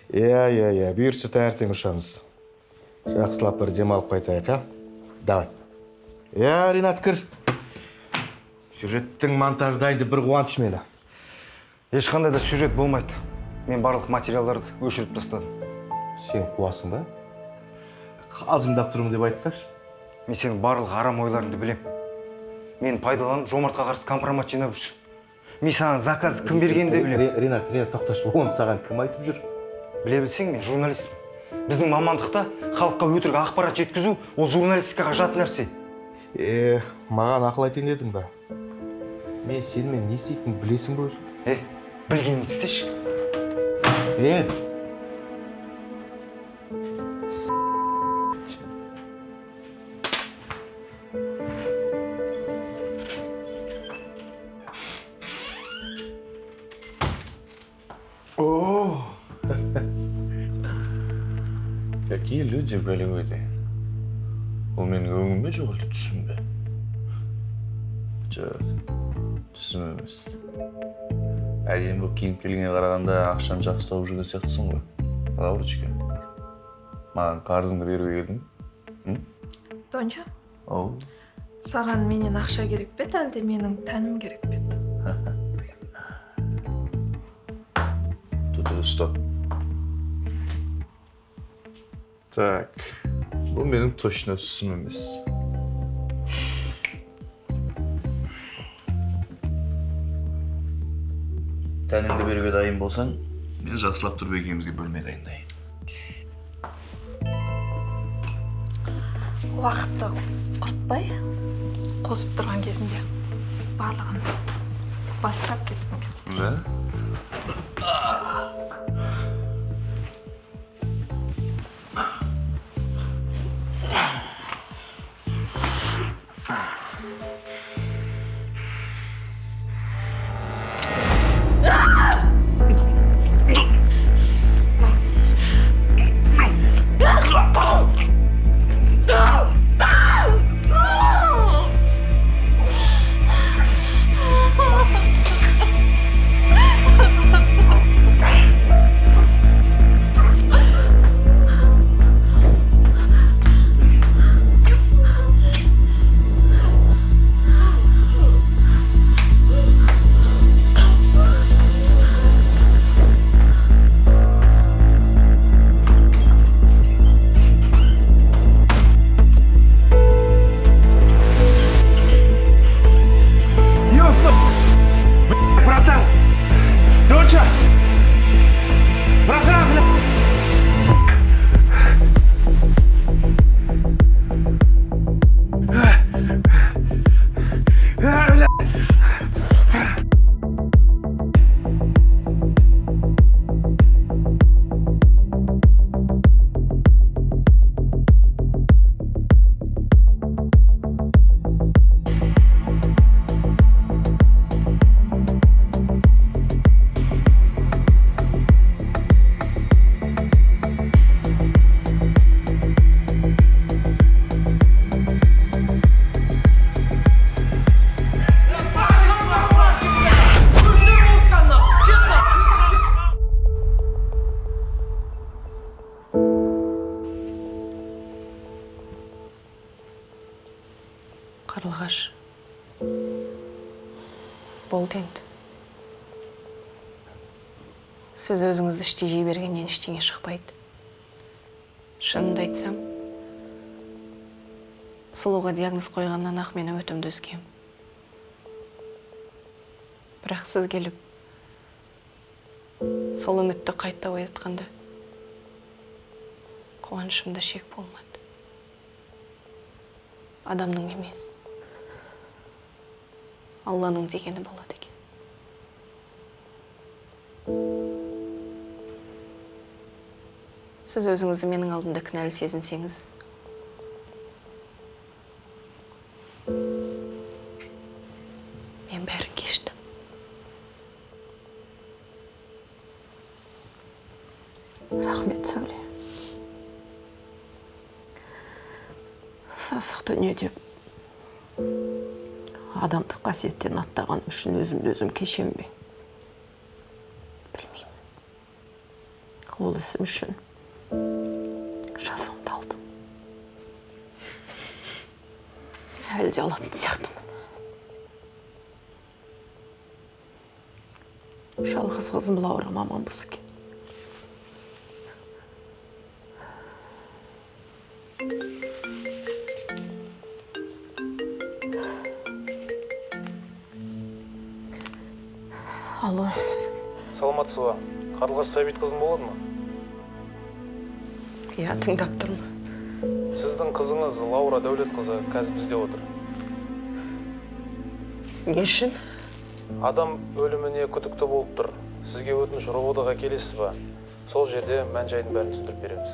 Иә, бұйыртса таңертең ұшамыз. Жақсылап бір демалып қайтайық, а? Давай. Ринат, кір. Сюжеттің монтаждайды бір қуаныш мені. Ешқандай да сюжет болмайды. Мен барлық материалдарды өшіріп тастадым. Сен қуасың ба? Қалжыңдап тұрмын деп айтсашы. Мен сенің барлық арам ойларыңды білем. Мен пайдаланып жомартқа қарсы компромат жинап жүрсің. Мен саған заказ кім бергенді білем. Ринат, тоқташы, оны саған кім айтып жүр? Біле білсең, мен журналистпін. Біздің мамандықта халыққа өтірік ақпарат жеткізу, ол журналистикаға жат нәрсе. Маған ақыл айтайын дедің ба? Мен сенімен не істейтінін білесің бе өзің? Білгенін істеші. Какие люди в Голливуде? Ол менің өңім бе жоқ, әлде түсім бе? Жоқ, түсім емес. Әдемі болып киініп келгенге қарағанда ақшаны жақсы тауып жүрген сияқтысың ғой. Лаурочка, маған қарызыңды беруге келдің? Донжа, Оу. саған менен ақша керек пе, әлде менің тәнім керек пе? Тут стоп. Так, бұл менің точно түсім емес. Тәніңді беруге дайын болсаң, мен жақсылап тұрып екеумізге бөлме дайындайын. Уақытты құртпай, қосып тұрған кезінде барлығын бастап кеткім келді. Жа? Қарлығаш, болды енді. Сіз өзіңізді іштей жей бергеннен ештеңе шықпайды. Шынымды айтсам, сұлуға диагноз қойғаннан ақ мен үмітімді үзгем. Бірақ сіз келіп, сол үмітті қайта оятқанда, қуанышымда шек болмады. Адамның емес, Алланың дегені болады екен. Сіз өзіңізді менің алдымда кінәлі сезінсеңіз, мен бәрін кештім. Рахмет, Сәуле. Сасық дүниеде адамды қасиеттен аттаған үшін өзім кешем бе? Білмеймін. Ол ісім үшін жазамды алдым. Әлі де алатын сияқтымын. Жалғыз қызым Лаура мамам болса екен. Алло. Саламатсыз ба? Қарлығаш Сәбит қызым болады ма? Иә, тыңдап тұрмын. Сіздің қызыңыз Лаура Дәулетқызы қазір бізде отыр. Не үшін? Адам өліміне күдікті болып тұр. Сізге өтініш ровд-ға келесіз ба? Сол жерде мән-жайдың бәрін түсіндіріп береміз.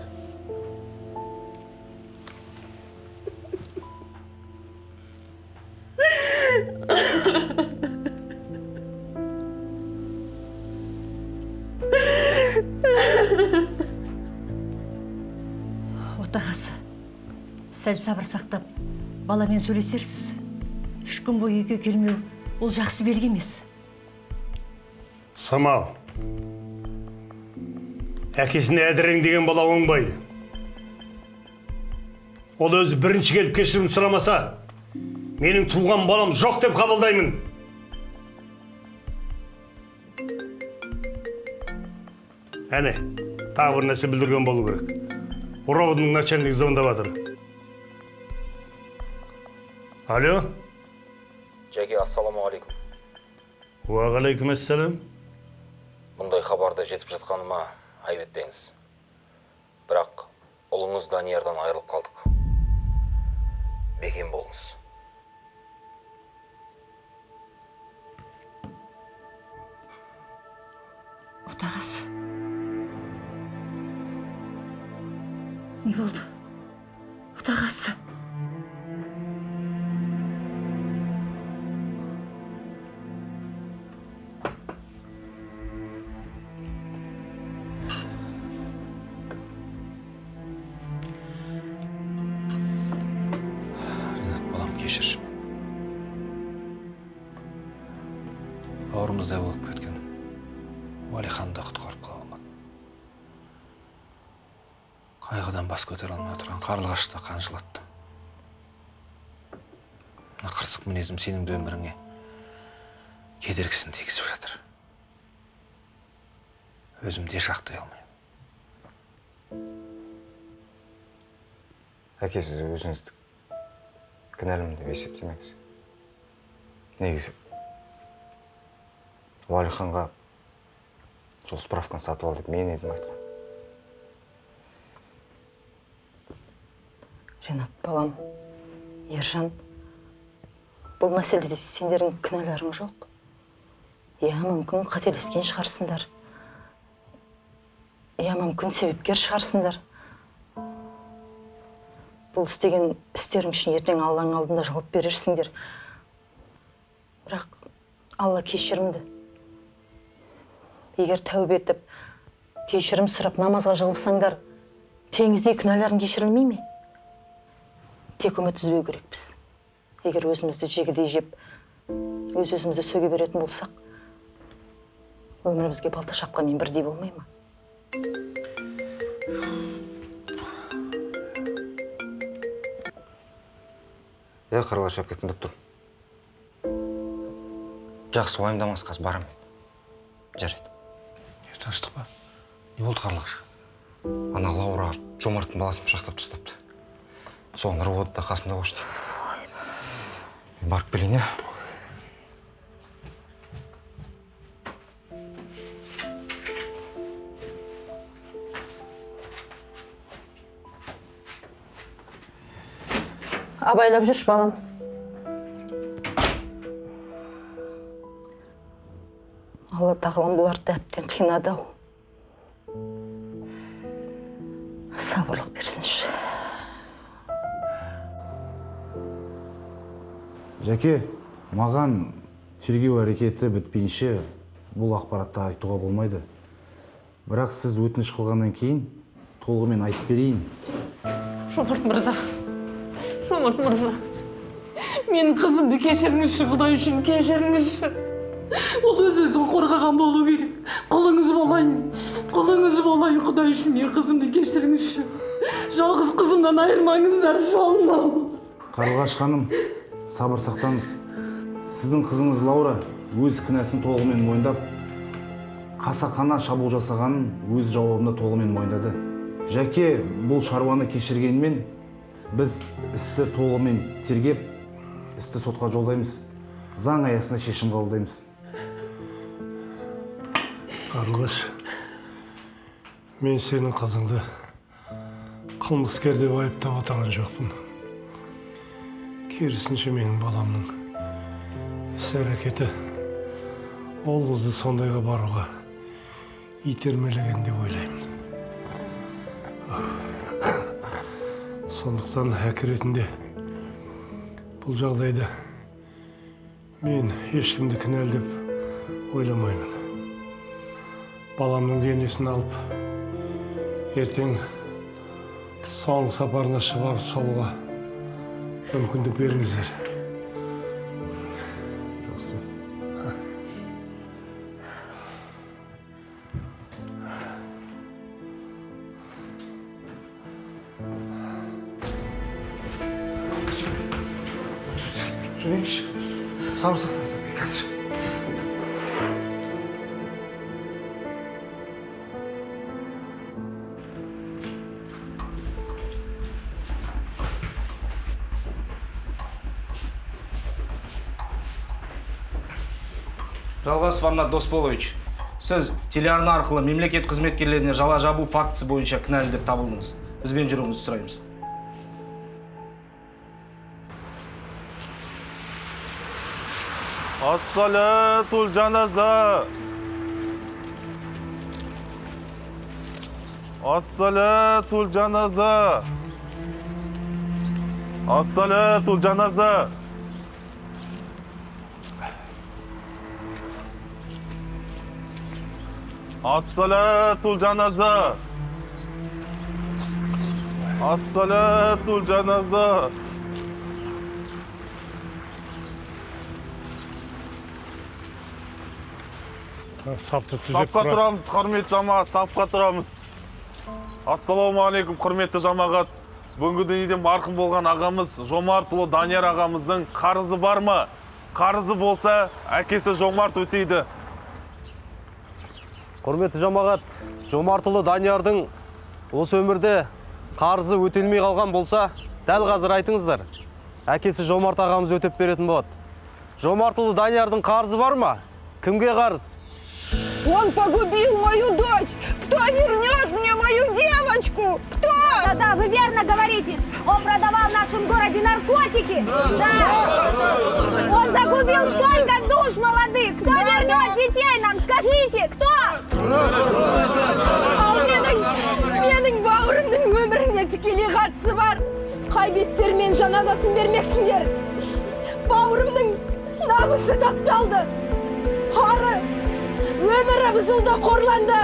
Отағасы, сәл сабыр сақтап, баламен сөйлесерсіз. 3 күн бойы үйге келмеу, ол жақсы белгі емес. Самал, әкесіне әдірің деген бала оңбай. Ол өзі бірінші келіп кешірім сұрамаса, менің туған балам жоқ деп қабылдаймын. Әне, тағы бір нәрсе білдірген болу керек. Ровдың начальник звондап жатыр. Алло? Жәке, ассаламуалейкум. Уағалейкум ассалам. Мұндай хабарды жетіп жатқаныма айып етпеңіз. Бірақ ұлыңыз Даниярдан айырылып қалдық. Бекем болыңыз. Отағасы. Не болды? Отағасы. Ринат, балам, кешір. Бауырымыздай болып кеткен Уәлиханды құтқарып қала алмады. Қайғыдан бас көтере алмай отырған Қарлығашты қанжылатты. Мына қырсық мінезім сенің де өміріңе кедергісін тигізіп жатыр. Өзімді еш ақтай алмаймын. Әке, сіз өзіңізді кінәлімін деп есептемеңіз. Негізі Уәлиханға сол справканы сатып ал деп мен едім айтқан. Ринат, балам, Ержан, бұл мәселеде сендердің кінәларың жоқ. Иә, мүмкін қателескен шығарсыңдар. Иә, мүмкін себепкер шығарсыңдар. Бұл істеген істерің үшін ертең Алланың алдында жауап берерсіңдер. Бірақ Алла кешірімді. Егер тәубе етіп, кешірім сұрап намазға жығылсаңдар, теңіздей күнәларың кешірілмей ме? Тек үміт үзбеу керекпіз. Егер өзімізді жегідей жеп, өз-өзімізді сөге беретін болсақ, өмірімізге балта шапқанмен бірдей болмай ма? Иә, Қарлығаш әпке тыңдап тұр. Жақсы, уайымдамаңыз, қазір барам мен. Жарайды. Тыныштық па? Не болды Қарлығашқа? Ана Лаура Жомарттың баласын пышақтап тастапты. Соған ровд-да қасымда болшы дейді. Мен барып келейін, иә? Абайлап жүрш, балам. Алла тағалам бұларды әбден қинады-ау. Сабырлық берсінші. Жәке, маған тергеу әрекеті бітпейінше бұл ақпаратты айтуға болмайды. Бірақ сіз өтініш қылғаннан кейін толығымен айтып берейін. Жомарт мырза, менің қызымды кешіріңізші, Құдай үшін кешіріңізші. Ол өз-өзін қорғаған болу керек. Қолым Құлыңыз болайын, Құдай үшін мен қызымды кешіріңізші. Жалғыз қызымдан айырмаңыздар, жалынам. Қарлығаш ханым, сабыр сақтаңыз. Сіздің қызыңыз Лаура өз кінәсін толығымен мойындап, қасақана шабуыл жасағанын өз жауабында толығымен мойындады. Жәке бұл шаруаны кешіргенмен, біз істі толығымен тергеп, істі сотқа жолдаймыз. Заң аясында шешім қабылдаймыз. Қарлығаш, мен сенің қызыңды қылмыскер деп айыптап отырған жоқпын. Керісінше менің баламның іс-әрекеті ол қызды сондайға баруға итермелеген деп ойлаймын. Сондықтан әке ретінде бұл жағдайда мен ешкімді кінәлі деп ойламаймын. Баламның денесін алып, ертең соңғы сапарына шығарып салуға мүмкіндік беріңіздер. Жақсы. Сөйлеңізші. Сабыр сақтаңыз, қазір. Жалғасов Арнат Досболович, сіз телеарна арқылы мемлекет қызметкерлеріне жала жабу фактісі бойынша кінәлі деп табылдыңыз. Бізбен жүруіңізді сұраймыз. Ас-салатул жаназа. Ас-салатул жаназа. Ас-салатул жаназа. Ас-салатул жаназа. Ас-салатул жаназа. Сапқа тұрамыз, құрметті жамағат, сапқа тұрамыз. Ассаламу алейкум, құрметті жамағат. Бүгінгі дүниеде марқұм болған ағамыз, Жомартұлы Данияр ағамыздың қарызы бар ма? Қарызы болса, әкесі Жомарт өтейді. Құрметті жамағат, Жомартұлы Даниярдың осы өмірде қарызы өтелмей қалған болса, дәл қазір айтыңыздар. Әкесі Жомарт ағамыз өтеп беретін болады. Жомартұлы Даниярдың қарызы бар ма? Кімге қарыз? Он погубил мою дочь! Кто вернет мне мою девочку? Кто? Да, вы верно говорите. Он продавал в нашем городе наркотики. Да. Он загубил столько душ молодых. Кто вернет детей нам? Скажите, кто? Менің бауырымның өміріне тікелей қатысы бар. Қай беттермен жаназасын бермексіңдер. Бауырымның намысы тапталды. Ары, өмірі бұзылды, қорланды.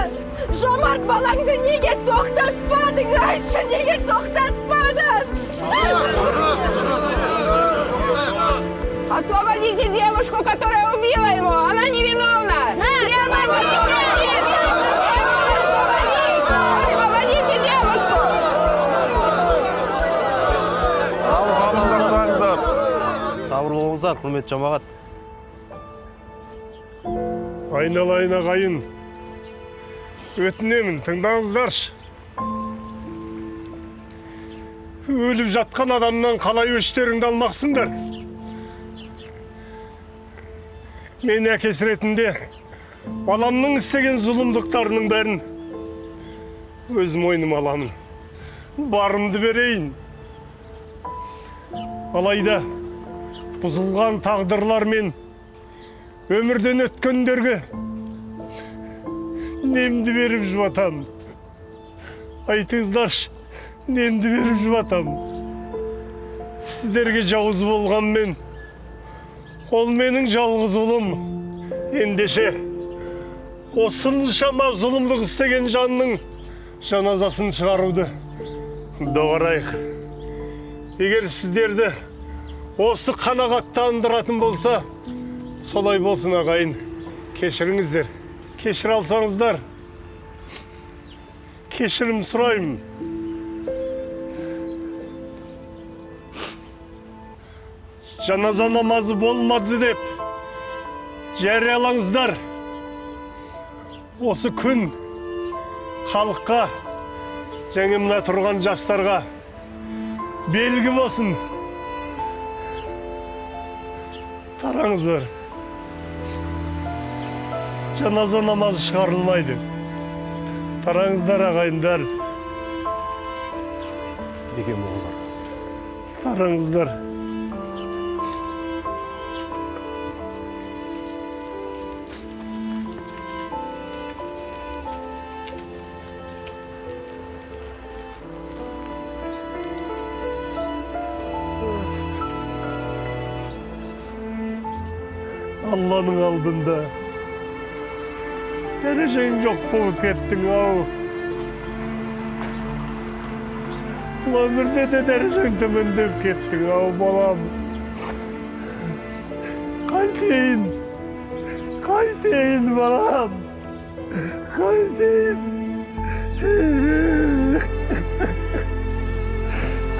Жомарт балаңды неге тоқтатпадың? Айтшы, неге тоқтатпадың? Освободите девушку, которая убила его. Она невиновна. Освободите девушку. Сабыр болыңыздар, құрметті жамағат. Айналайын ағайын, өтінемін, тыңдаңыздаршы. Өліп жатқан адамнан қалай өштеріңді алмақсыңдар? Мен әкесі ретінде баламның істеген зұлымдықтарының бәрін өз мойныма аламын. Барымды берейін. Алайда бұзылған тағдырлар мен өмірден өткендерге немді беріп жұбатам. Айтыңыздаршы, немді беріп жұбатам. Сіздерге жауыз болғанмен, ол менің жалғыз ұлым. Ендеше, осыншама зұлымдық істеген жанның жаназасын шығаруды доғарайық. Егер сіздерді осы қанағаттандыратын болса, солай болсын ағайын. Кешіріңіздер, кешіре алсаңыздар, кешірім сұраймын. Жаназа намазы болмады деп жариялаңыздар. Осы күн халыққа және мына тұрған жастарға белгі болсын. Тараңыздар. Жаназа намазы шығарылмайды. Тараңыздар ағайындар. Деген болыңыздар. Тараңыздар. Allah'ın алдында дәрежең жоқ болып кеттің ау. Бұл өмірде де дәрежең төмендеп кеттің ау балам. Қайтейін балам, қайтейін.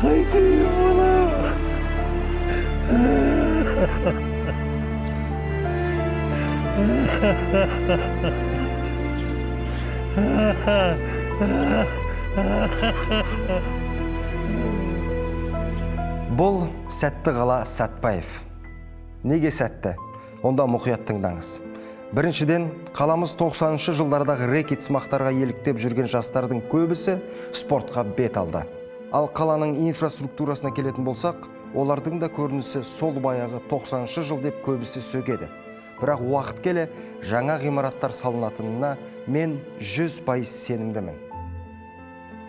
Қайтейін балам. Бұл Сәтті Қала Сәтбаев. Неге сәтті? Онда мұқият тыңдаңыз. Біріншіден, қаламыз 90-шы жылдардағы рекет сымақтарға еліктеп жүрген жастардың көбісі спортқа бет алды. Ал қаланың инфраструктурасына келетін болсақ, олардың да көрінісі сол баяғы 90-шы жыл деп көбісі сөгеді. Бірақ уақыт келе жаңа ғимараттар салынатынына мен 100% сенімдімін.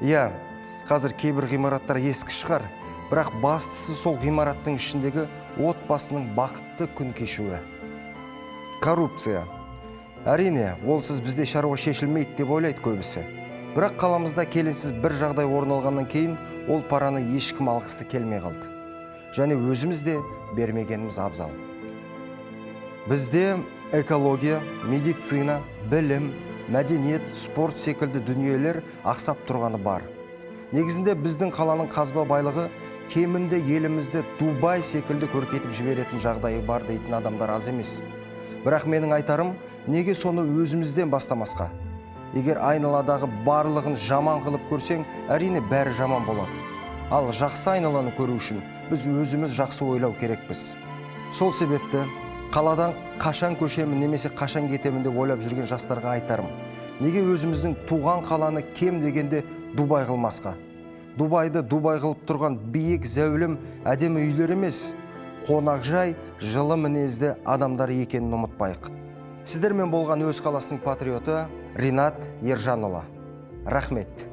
Иә, қазір кейбір ғимараттар ескі шығар, бірақ бастысы сол ғимараттың ішіндегі отбасының бақытты күн кешуі. Коррупция. Әрине, олсыз бізде шаруа шешілмейді деп ойлайды көбісі. Бірақ қаламызда келеңсіз бір жағдай орын алғаннан кейін ол параны ешкім алғысы келмей қалды. Және өзіміз де бермегеніміз абзал. Бізде экология, медицина, білім, мәдениет, спорт секілді дүниелер ақсап тұрғаны бар. Негізінде біздің қаланың қазба байлығы кемінде елімізді Дубай секілді көркетіп жіберетін жағдайы бар дейтін адамдар аз емес. Бірақ менің айтарым, неге соны өзімізден бастамасқа? Егер айналадағы барлығын жаман қылып көрсең, әрине бәрі жаман болады. Ал жақсы айналаны көру үшін біз өзіміз жақсы ойлау керекпіз. Сол себепті қаладан қашан көшемін немесе қашан кетемін деп ойлап жүрген жастарға айтарым. Неге өзіміздің туған қаланы кем дегенде Дубай қылмасқа? Дубайды Дубай қылып тұрған биік зәулім әдемі үйлер емес, қонақжай, жылы мінезді адамдар екенін ұмытпайық. Сіздермен болған өз қаласының патриоты Ринат Ержанұлы. Рахмет.